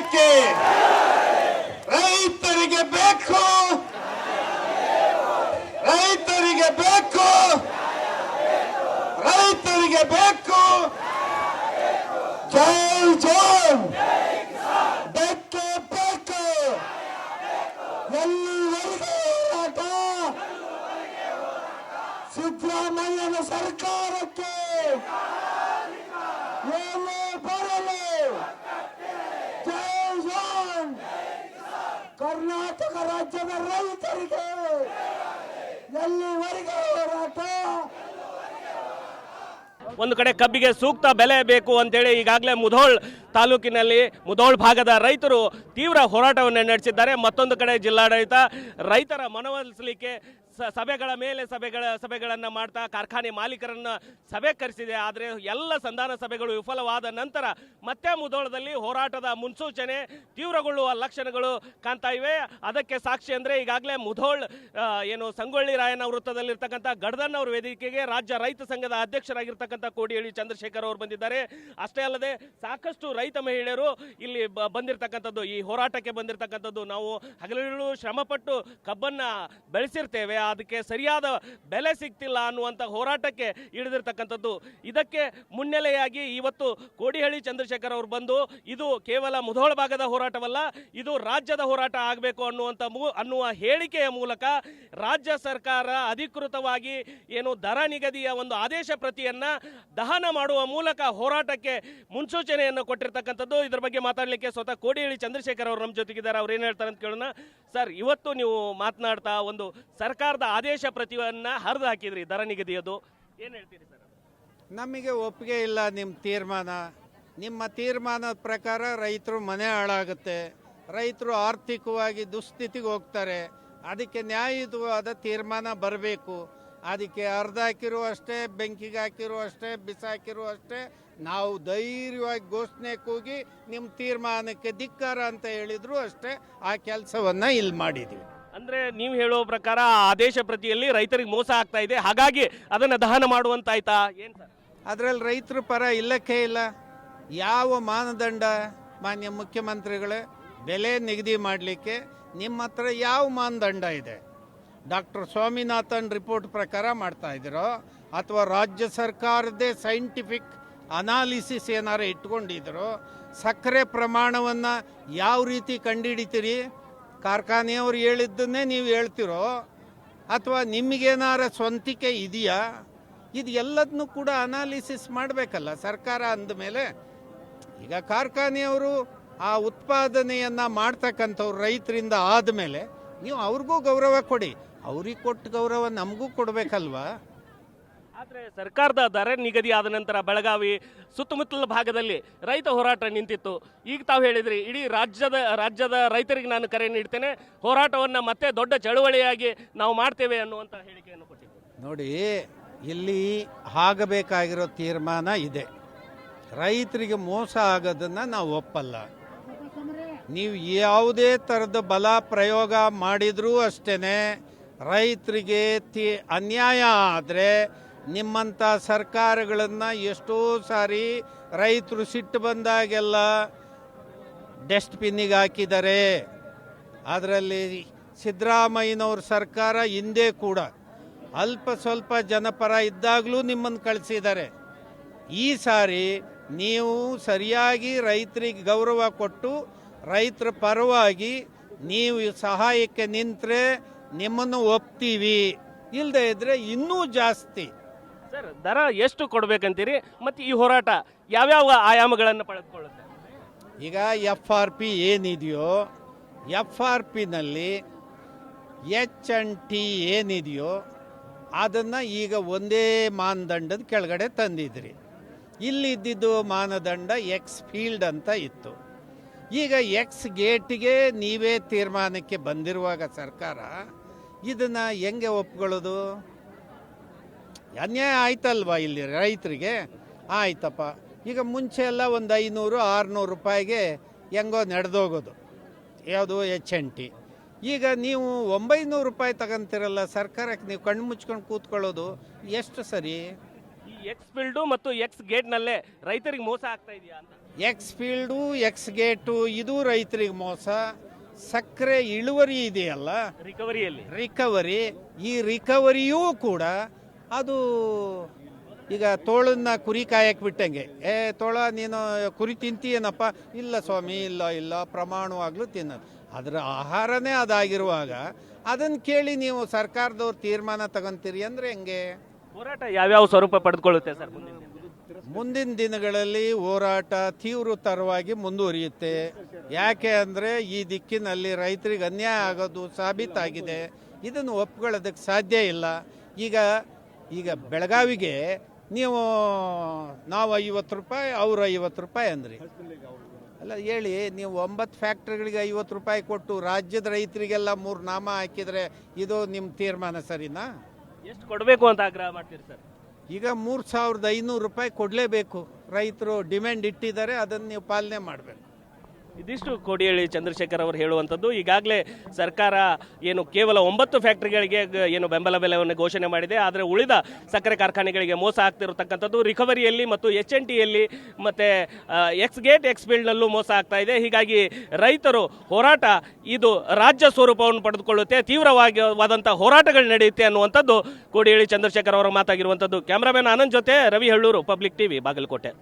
ಸರ್ಕಾರಕ್ಕೆ ರೈತರಿಗೆ ಬೇಕು, ರೈತರಿಗೆ ಬೇಕು, ರೈತರಿಗೆ ಬೇಕು. ಜೈ ಜವಾನ್, ಬೇಕೇ ಬೇಕು. ಎಲ್ಲಿವರೆಗೆ ಹೋರಾಟ? ಸಿದ್ದರಾಮಯ್ಯನ ಸರ್ಕಾರಕ್ಕೆ ಏನೇ ಬರಲಿ. ಜೈ ಜವಾನ್. ಕರ್ನಾಟಕ ರಾಜ್ಯದ ರೈತರಿಗೆ ಎಲ್ಲಿವರೆಗೆ ಹೋರಾಟ? ಒಂದು ಕಡೆ ಕಬ್ಬಿಗೆ ಸೂಕ್ತ ಬೆಲೆ ಬೇಕು ಅಂತೇಳಿ ಈಗಾಗಲೇ ಮುಧೋಳ್ ತಾಲೂಕಿನಲ್ಲಿ ಮುಧೋಳ್ ಭಾಗದ ರೈತರು ತೀವ್ರ ಹೋರಾಟವನ್ನು ನಡೆಸಿದ್ದಾರೆ. ಮತ್ತೊಂದು ಕಡೆ ಜಿಲ್ಲಾಡಳಿತ ರೈತರ ಮನವೊಲಿಸಲಿಕ್ಕೆ ಸಭೆಗಳ ಮೇಲೆ ಸಭೆಗಳನ್ನು ಮಾಡ್ತಾ ಕಾರ್ಖಾನೆ ಮಾಲೀಕರನ್ನ ಸಭೆ ಕರೆಸಿದೆ. ಆದರೆ ಎಲ್ಲ ಸಂಧಾನ ಸಭೆಗಳು ವಿಫಲವಾದ ನಂತರ ಮತ್ತೆ ಮುಧೋಳದಲ್ಲಿ ಹೋರಾಟದ ಮುನ್ಸೂಚನೆ ತೀವ್ರಗೊಳ್ಳುವ ಲಕ್ಷಣಗಳು ಕಾಣ್ತಾ ಇವೆ. ಅದಕ್ಕೆ ಸಾಕ್ಷಿ ಅಂದರೆ ಈಗಾಗಲೇ ಮುಧೋಳ್ ಏನು ಸಂಗೊಳ್ಳಿ ರಾಯಣ್ಣ ವೃತ್ತದಲ್ಲಿರ್ತಕ್ಕಂಥ ಗಡ್ದನ್ ಅವರ ವೇದಿಕೆಗೆ ರಾಜ್ಯ ರೈತ ಸಂಘದ ಅಧ್ಯಕ್ಷರಾಗಿರ್ತಕ್ಕಂಥ ಕೋಡಿಹಳ್ಳಿ ಚಂದ್ರಶೇಖರ್ ಅವರು ಬಂದಿದ್ದಾರೆ. ಅಷ್ಟೇ ಅಲ್ಲದೆ ಸಾಕಷ್ಟು ರೈತ ಮಹಿಳೆಯರು ಇಲ್ಲಿ ಬಂದಿರತಕ್ಕಂಥದ್ದು, ಈ ಹೋರಾಟಕ್ಕೆ ಬಂದಿರತಕ್ಕಂಥದ್ದು. ನಾವು ಹಗಲಿರುಳು ಶ್ರಮಪಟ್ಟು ಕಬ್ಬನ್ನ ಬೆಳೆಸಿರ್ತೇವೆ, ಅದಕ್ಕೆ ಸರಿಯಾದ ಬೆಲೆ ಸಿಗ್ತಿಲ್ಲ ಅನ್ನುವಂಥ ಹೋರಾಟಕ್ಕೆ ಇಳಿದಿರ್ತಕ್ಕಂಥದ್ದು. ಇದಕ್ಕೆ ಮುನ್ನೆಲೆಯಾಗಿ ಇವತ್ತು ಕೋಡಿಹಳ್ಳಿ ಚಂದ್ರಶೇಖರ್ ಅವರು ಬಂದು ಇದು ಕೇವಲ ಮುಧೋಳ ಭಾಗದ ಹೋರಾಟವಲ್ಲ, ಇದು ರಾಜ್ಯದ ಹೋರಾಟ ಆಗಬೇಕು ಅನ್ನುವ ಹೇಳಿಕೆಯ ಮೂಲಕ ರಾಜ್ಯ ಸರ್ಕಾರ ಅಧಿಕೃತವಾಗಿ ಏನು ದರ ನಿಗದಿಯ ಒಂದು ಆದೇಶ ಪ್ರತಿಯನ್ನ ದಹನ ಮಾಡುವ ಮೂಲಕ ಹೋರಾಟಕ್ಕೆ ಮುನ್ಸೂಚನೆಯನ್ನು ಕೊಟ್ಟಿರ್ತಕ್ಕಂಥದ್ದು. ಇದರ ಬಗ್ಗೆ ಮಾತಾಡಲಿಕ್ಕೆ ಸ್ವತಃ ಕೋಡಿಹಳ್ಳಿ ಚಂದ್ರಶೇಖರ್ ಅವರು ನಮ್ಮ ಜೊತೆಗಿದ್ದಾರೆ. ಅವ್ರು ಏನು ಹೇಳ್ತಾರೆ ಅಂತ ಕೇಳೋಣ. ಸರ್, ಇವತ್ತು ನೀವು ಮಾತನಾಡ್ತಾ ಒಂದು ಸರ್ಕಾರದ ಆದೇಶ ಪ್ರತಿಯನ್ನ ಹರಿದು ಹಾಕಿದ್ರಿ ದರ ನಿಗದಿಯದು, ಏನು ಹೇಳ್ತೀರಿ ಸರ್? ನಮಗೆ ಒಪ್ಪಿಗೆ ಇಲ್ಲ ನಿಮ್ಮ ತೀರ್ಮಾನದ ಪ್ರಕಾರ ರೈತರು ಮನೆ ಹಾಳಾಗುತ್ತೆ, ರೈತರು ಆರ್ಥಿಕವಾಗಿ ದುಸ್ಥಿತಿಗೆ ಹೋಗ್ತಾರೆ. ಅದಕ್ಕೆ ನ್ಯಾಯಯುತವಾದ ತೀರ್ಮಾನ ಬರಬೇಕು. ಅದಕ್ಕೆ ಅರ್ಧ ಹಾಕಿರೋ ಅಷ್ಟೇ, ಬೆಂಕಿಗೆ ಹಾಕಿರೋ ಅಷ್ಟೇ, ಬಿಸಾಕಿರೋ ಅಷ್ಟೇ. ನಾವು ಧೈರ್ಯವಾಗಿ ಘೋಷಣೆ ಕೂಗಿ ನಿಮ್ಮ ತೀರ್ಮಾನಕ್ಕೆ ಧಿಕ್ಕಾರ ಅಂತ ಹೇಳಿದ್ರು ಅಷ್ಟೇ. ಆ ಕೆಲಸವನ್ನ ಇಲ್ಲಿ ಮಾಡಿದ್ವಿ. ಅಂದ್ರೆ ನೀವು ಹೇಳೋ ಪ್ರಕಾರ ಆದೇಶ ಪ್ರತಿಯಲ್ಲಿ ರೈತರಿಗೆ ಮೋಸ ಆಗ್ತಾ ಇದೆ, ಹಾಗಾಗಿ ಅದನ್ನ ದಹನ ಮಾಡುವಂತಾಯ್ತಾ ಏನ್ ಸರ್? ಅದರಲ್ಲಿ ರೈತರ ಪರ ಇಲ್ಲಕ್ಕೆ ಇಲ್ಲ. ಯಾವ ಮಾನದಂಡ ಮಾನ್ಯ ಮುಖ್ಯಮಂತ್ರಿಗಳೇ ಬೆಲೆ ನಿಗದಿ ಮಾಡಲಿಕ್ಕೆ ನಿಮ್ಮ ಹತ್ರ ಯಾವ ಮಾನದಂಡ ಇದೆ? ಡಾಕ್ಟರ್ ಸ್ವಾಮಿನಾಥನ್ ರಿಪೋರ್ಟ್ ಪ್ರಕಾರ ಮಾಡ್ತಾ ಇದ್ದೀರೋ ಅಥವಾ ರಾಜ್ಯ ಸರ್ಕಾರದೇ ಸೈಂಟಿಫಿಕ್ ಅನಾಲಿಸಿಸ್ ಏನಾರು ಇಟ್ಕೊಂಡಿದ್ರು? ಸಕ್ಕರೆ ಪ್ರಮಾಣವನ್ನು ಯಾವ ರೀತಿ ಕಂಡುಹಿಡಿತೀರಿ? ಕಾರ್ಖಾನೆಯವರು ಹೇಳಿದ್ದನ್ನೇ ನೀವು ಹೇಳ್ತಿರೋ ಅಥವಾ ನಿಮಗೇನಾರ ಸ್ವಂತಿಕೆ ಇದೆಯಾ? ಇದು ಎಲ್ಲದನ್ನೂ ಕೂಡ ಅನಾಲಿಸಿಸ್ ಮಾಡಬೇಕಲ್ಲ ಸರ್ಕಾರ ಅಂದಮೇಲೆ. ಈಗ ಕಾರ್ಖಾನೆಯವರು ಆ ಉತ್ಪಾದನೆಯನ್ನು ಮಾಡ್ತಕ್ಕಂಥವ್ರು ರೈತರಿಂದ ಆದಮೇಲೆ ನೀವು ಅವ್ರಿಗೂ ಗೌರವ ಕೊಡಿ. ಅವ್ರಿಗೆ ಕೊಟ್ಟು ಗೌರವ ನಮಗೂ ಕೊಡಬೇಕಲ್ವಾ? ಆದರೆ ಸರ್ಕಾರದ ದರ ನಿಗದಿ ಆದ ನಂತರ ಬೆಳಗಾವಿ ಸುತ್ತಮುತ್ತಲ ಭಾಗದಲ್ಲಿ ರೈತ ಹೋರಾಟ ನಿಂತಿತ್ತು. ಈಗ ತಾವು ಹೇಳಿದ್ರಿ ಇಡೀ ರಾಜ್ಯದ ರೈತರಿಗೆ ನಾನು ಕರೆ ನೀಡ್ತೇನೆ, ಹೋರಾಟವನ್ನು ಮತ್ತೆ ದೊಡ್ಡ ಚಳವಳಿಯಾಗಿ ನಾವು ಮಾಡ್ತೇವೆ ಅನ್ನುವಂಥ ಹೇಳಿಕೆಯನ್ನು ಕೊಟ್ಟಿದ್ದೆ. ನೋಡಿ, ಇಲ್ಲಿ ಆಗಬೇಕಾಗಿರೋ ತೀರ್ಮಾನ ಇದೆ. ರೈತರಿಗೆ ಮೋಸ ಆಗೋದನ್ನು ನಾವು ಒಪ್ಪಲ್ಲ. ನೀವು ಯಾವುದೇ ಥರದ ಬಲ ಪ್ರಯೋಗ ಮಾಡಿದರೂ ಅಷ್ಟೇ ರೈತರಿಗೆ ಅನ್ಯಾಯ ಆದರೆ ನಿಮ್ಮಂಥ ಸರ್ಕಾರಗಳನ್ನು ಎಷ್ಟೋ ಸಾರಿ ರೈತರು ಸಿಟ್ಟು ಬಂದಾಗೆಲ್ಲ ಡಸ್ಟ್ಬಿನ್ನಿಗೆ ಹಾಕಿದ್ದಾರೆ. ಅದರಲ್ಲಿ ಸಿದ್ದರಾಮಯ್ಯನವ್ರ ಸರ್ಕಾರ ಹಿಂದೆ ಕೂಡ ಅಲ್ಪ ಸ್ವಲ್ಪ ಜನಪರ ಇದ್ದಾಗಲೂ ನಿಮ್ಮನ್ನು ಕಳಿಸಿದ್ದಾರೆ. ಈ ಸಾರಿ ನೀವು ಸರಿಯಾಗಿ ರೈತರಿಗೆ ಗೌರವ ಕೊಟ್ಟು ರೈತರ ಪರವಾಗಿ ನೀವು ಸಹಾಯಕ್ಕೆ ನಿಂತರೆ ನಿಮ್ಮನ್ನು ಒಪ್ತೀವಿ, ಇಲ್ಲದೆ ಇದ್ರೆ ಇನ್ನೂ ಜಾಸ್ತಿ. ಸರ್, ದರ ಎಷ್ಟು ಕೊಡ್ಬೇಕಂತೀರಿ? ಮತ್ತು ಈ ಹೋರಾಟ ಯಾವ್ಯಾವ ಆಯಾಮಗಳನ್ನು ಪಡೆದುಕೊಳ್ಳುತ್ತೆ? ಈಗ FRP ಏನಿದೆಯೋ, FRPನಲ್ಲಿ H&T ಏನಿದೆಯೋ ಅದನ್ನು ಈಗ ಒಂದೇ ಮಾನದಂಡದ ಕೆಳಗಡೆ ತಂದಿದ್ರಿ. ಇಲ್ಲಿದ್ದಿದ್ದು ಮಾನದಂಡ ಎಕ್ಸ್ ಫೀಲ್ಡ್ ಅಂತ ಇತ್ತು. ಈಗ ಎಕ್ಸ್ ಗೇಟ್ಗೆ ನೀವೇ ತೀರ್ಮಾನಕ್ಕೆ ಬಂದಿರುವಾಗ ಸರ್ಕಾರ ಇದನ್ನು ಹೆಂಗೆ ಒಪ್ಕೊಳ್ಳೋದು? ಅನ್ಯಾಯ ಆಯ್ತಲ್ವಾ ಇಲ್ಲಿ ರೈತರಿಗೆ? ಆಯ್ತಪ್ಪ, ಈಗ ಮುಂಚೆ ಎಲ್ಲ ಒಂದು 500-600 ರೂಪಾಯಿಗೆ ಹೆಂಗೋ ನಡೆದೋಗೋದು ಯಾವುದು H&T. ಈಗ ನೀವು 900 ರೂಪಾಯಿ ತಗೊಂತೀರಲ್ಲ ಸರ್ಕಾರಕ್ಕೆ, ನೀವು ಕಣ್ಣು ಮುಚ್ಕೊಂಡು ಕೂತ್ಕೊಳ್ಳೋದು ಎಷ್ಟು ಸರಿ? ಈ ಎಕ್ಸ್ ಫೀಲ್ಡು ಮತ್ತು ಎಕ್ಸ್ ಗೇಟ್ನಲ್ಲೇ ರೈತರಿಗೆ ಮೋಸ ಆಗ್ತಾ ಇದೆಯಾ ಅಂತ. ಎಕ್ಸ್ ಫೀಲ್ಡು ಎಕ್ಸ್ ಗೇಟು ಇದು ರೈತರಿಗೆ ಮೋಸ. ಸಕ್ಕರೆ ಇಳುವರಿ ಇದೆಯಲ್ಲ, ರಿಕವರಿ, ಈ ರಿಕವರಿಯೂ ಕೂಡ ಅದು ಈಗ ತೋಳನ್ನ ಕುರಿ ಕಾಯಕ್ಕೆ ಬಿಟ್ಟಂಗೆ. ತೋಳ ನೀನು ಕುರಿ ತಿಂತೀಯೇನಪ್ಪ? ಇಲ್ಲ ಸ್ವಾಮಿ, ಇಲ್ಲ ಪ್ರಮಾಣವಾಗ್ಲೂ ತಿನ್ನೋದು. ಅದರ ಆಹಾರನೇ ಅದಾಗಿರುವಾಗ ಅದನ್ನು ಕೇಳಿ ನೀವು ಸರ್ಕಾರದವ್ರು ತೀರ್ಮಾನ ತಗೊಂತೀರಿ ಅಂದರೆ ಹೆಂಗೆ? ಹೋರಾಟ ಯಾವ್ಯಾವ ಸ್ವರೂಪ ಪಡೆದುಕೊಳ್ಳುತ್ತೆ ಸರ್ ಮುಂದಿನ ದಿನಗಳಲ್ಲಿ? ಹೋರಾಟ ತೀವ್ರತರವಾಗಿ ಮುಂದುವರಿಯುತ್ತೆ. ಯಾಕೆ ಅಂದರೆ ಈ ದಿಕ್ಕಿನಲ್ಲಿ ರೈತರಿಗೆ ಅನ್ಯಾಯ ಆಗೋದು ಸಾಬೀತಾಗಿದೆ. ಇದನ್ನು ಒಪ್ಕೊಳ್ಳೋದಕ್ಕೆ ಸಾಧ್ಯ ಇಲ್ಲ. ಈಗ ಬೆಳಗಾವಿಗೆ ನೀವು ನಾವು 50 ರೂಪಾಯಿ, ಅವ್ರು 50 ರೂಪಾಯಿ ಅಂದ್ರಿ. ಅಲ್ಲ ಹೇಳಿ, ನೀವು 9 ಫ್ಯಾಕ್ಟ್ರಿಗಳಿಗೆ 50 ರೂಪಾಯಿ ಕೊಟ್ಟು ರಾಜ್ಯದ ರೈತರಿಗೆಲ್ಲ 3 ನಾಮ ಹಾಕಿದರೆ ಇದು ನಿಮ್ಮ ತೀರ್ಮಾನ ಸರಿನಾ? ಎಷ್ಟು ಕೊಡಬೇಕು ಅಂತ ಆಗ್ರಹ ಮಾಡ್ತೀರಿ ಸರ್? ಈಗ 3500 ರೂಪಾಯಿ ಕೊಡಲೇಬೇಕು. ರೈತರು ಡಿಮ್ಯಾಂಡ್ ಇಟ್ಟಿದ್ದಾರೆ, ಅದನ್ನು ನೀವು ಪಾಲನೆ ಮಾಡಬೇಕು. ಇದಿಷ್ಟು ಕೋಡಿಹಳ್ಳಿ ಚಂದ್ರಶೇಖರ್ ಅವರು ಹೇಳುವಂಥದ್ದು. ಈಗಾಗಲೇ ಸರ್ಕಾರ ಏನು ಕೇವಲ 9 ಫ್ಯಾಕ್ಟರಿಗಳಿಗೆ ಏನು ಬೆಂಬಲ ಬೆಲೆಯನ್ನು ಘೋಷಣೆ ಮಾಡಿದೆ, ಆದರೆ ಉಳಿದ ಸಕ್ಕರೆ ಕಾರ್ಖಾನೆಗಳಿಗೆ ಮೋಸ ಆಗ್ತಿರತಕ್ಕಂಥದ್ದು. ರಿಕವರಿಯಲ್ಲಿ ಮತ್ತು HNTಯಲ್ಲಿ ಮತ್ತು ಎಕ್ಸ್ ಗೇಟ್ ಎಕ್ಸ್ ಫೀಲ್ಡ್ನಲ್ಲೂ ಮೋಸ ಆಗ್ತಾ ಇದೆ. ಹೀಗಾಗಿ ರೈತರು ಹೋರಾಟ ಇದು ರಾಜ್ಯ ಸ್ವರೂಪವನ್ನು ಪಡೆದುಕೊಳ್ಳುತ್ತೆ, ತೀವ್ರವಾದಂಥ ಹೋರಾಟಗಳು ನಡೆಯುತ್ತೆ ಅನ್ನುವಂಥದ್ದು ಕೋಡಿಹಳ್ಳಿ ಚಂದ್ರಶೇಖರ್ ಅವರ ಮಾತಾಗಿರುವಂಥದ್ದು. ಕ್ಯಾಮ್ರಾಮನ್ ಆನಂದ್ ಜೊತೆ ರವಿ ಹಳ್ಳೂರು, ಪಬ್ಲಿಕ್ ಟಿವಿ, ಬಾಗಲಕೋಟೆ.